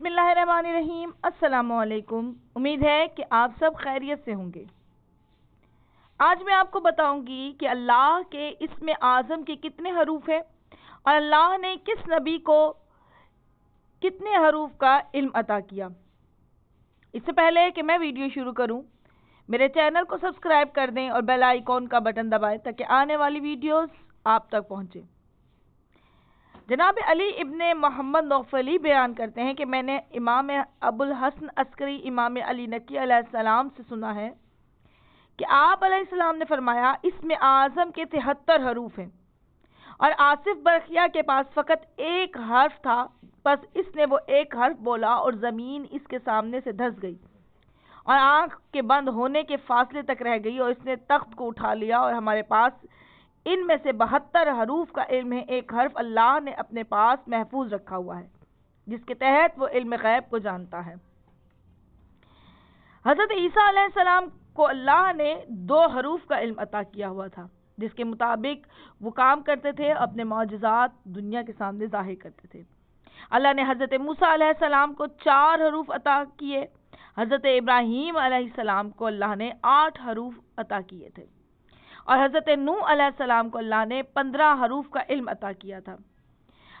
बिस्मिल्लाहिर्रहमानिर्रहीम। अस्सलामुअलैकुम। उम्मीद है कि आप सब खैरियत से होंगे। आज मैं आपको बताऊंगी कि अल्लाह के इस्म आज़म के कितने हरूफ हैं और अल्लाह ने किस नबी को कितने हरूफ का इल्म अता किया। इससे पहले कि मैं वीडियो शुरू करूं, मेरे चैनल को सब्सक्राइब कर दें और बेल आइकॉन का बटन दबाएं ताकि आने वाली वीडियोस आप तक पहुंचे। जनाब अली इब्ने मोहम्मद नौफली बयान करते हैं कि मैंने इमाम अबुल हसन अस्करी इमाम अली नकी अलैहिस्सलाम से सुना है कि आप अलैहिस्सलाम ने फरमाया, इसमें आज़म के 73 हरूफ हैं और आसिफ बरखिया के पास फ़कत एक हर्फ था, बस इसने वो एक हर्फ बोला और ज़मीन इसके सामने से धंस गई और आँख के बंद होने के फासले तक रह गई और इसने तख्त को उठा लिया और हमारे पास इनमें से 72 हरूफ का इल्म है। एक हर्फ अल्लाह ने अपने पास महफूज रखा हुआ है जिसके तहत वो इल्म गैब को जानता है। हज़रत ईसा अलैहिस्सलाम को अल्लाह ने 2 हरूफ का इल्म अता किया हुआ था जिसके मुताबिक वो काम करते थे, अपने मौजज़ात दुनिया के सामने ज़ाहिर करते थे। अल्लाह ने हज़रत मूसा अलैहिस्सलाम को 4 हरूफ अता किए। हज़रत इब्राहीम अलैहिस्सलाम को अल्लाह ने 8 हरूफ अता किए थे और हज़रत नूह अलैहिस्सलाम को अल्लाह ने 15 हरूफ का इल्म अता किया था।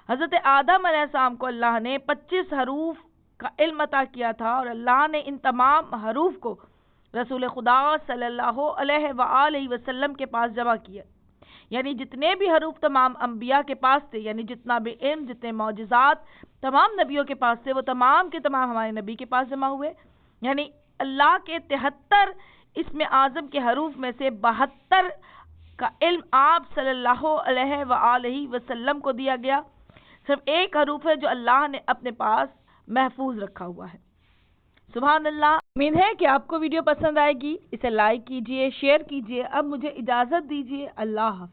हज़रत आदम अलैहिस्सलाम को अल्लाह ने 25 हरूफ का इल्म अता किया था और अल्लाह ने इन तमाम हरूफ को रसूल खुदा सल्लल्लाहु अलैहि वसल्लम के पास जमा किया। यानी जितने भी हरूफ तमाम अंबिया के पास थे, यानी जितना भी इल्म, जितने मौजज़ात तमाम नबियों के पास थे, वो तमाम के तमाम हमारे नबी के पास जमा हुए। यानी अल्लाह के 73 इसमें आज़म के हरूफ में से 72 का इल्म आप सल्लल्लाहु अलैहि वसल्लम को दिया गया। सिर्फ एक हरूफ है जो अल्लाह ने अपने पास महफूज रखा हुआ है। सुभान अल्लाह। उम्मीद है कि आपको वीडियो पसंद आएगी। इसे लाइक कीजिए, शेयर कीजिए। अब मुझे इजाज़त दीजिए। अल्लाह हाफ़िज़।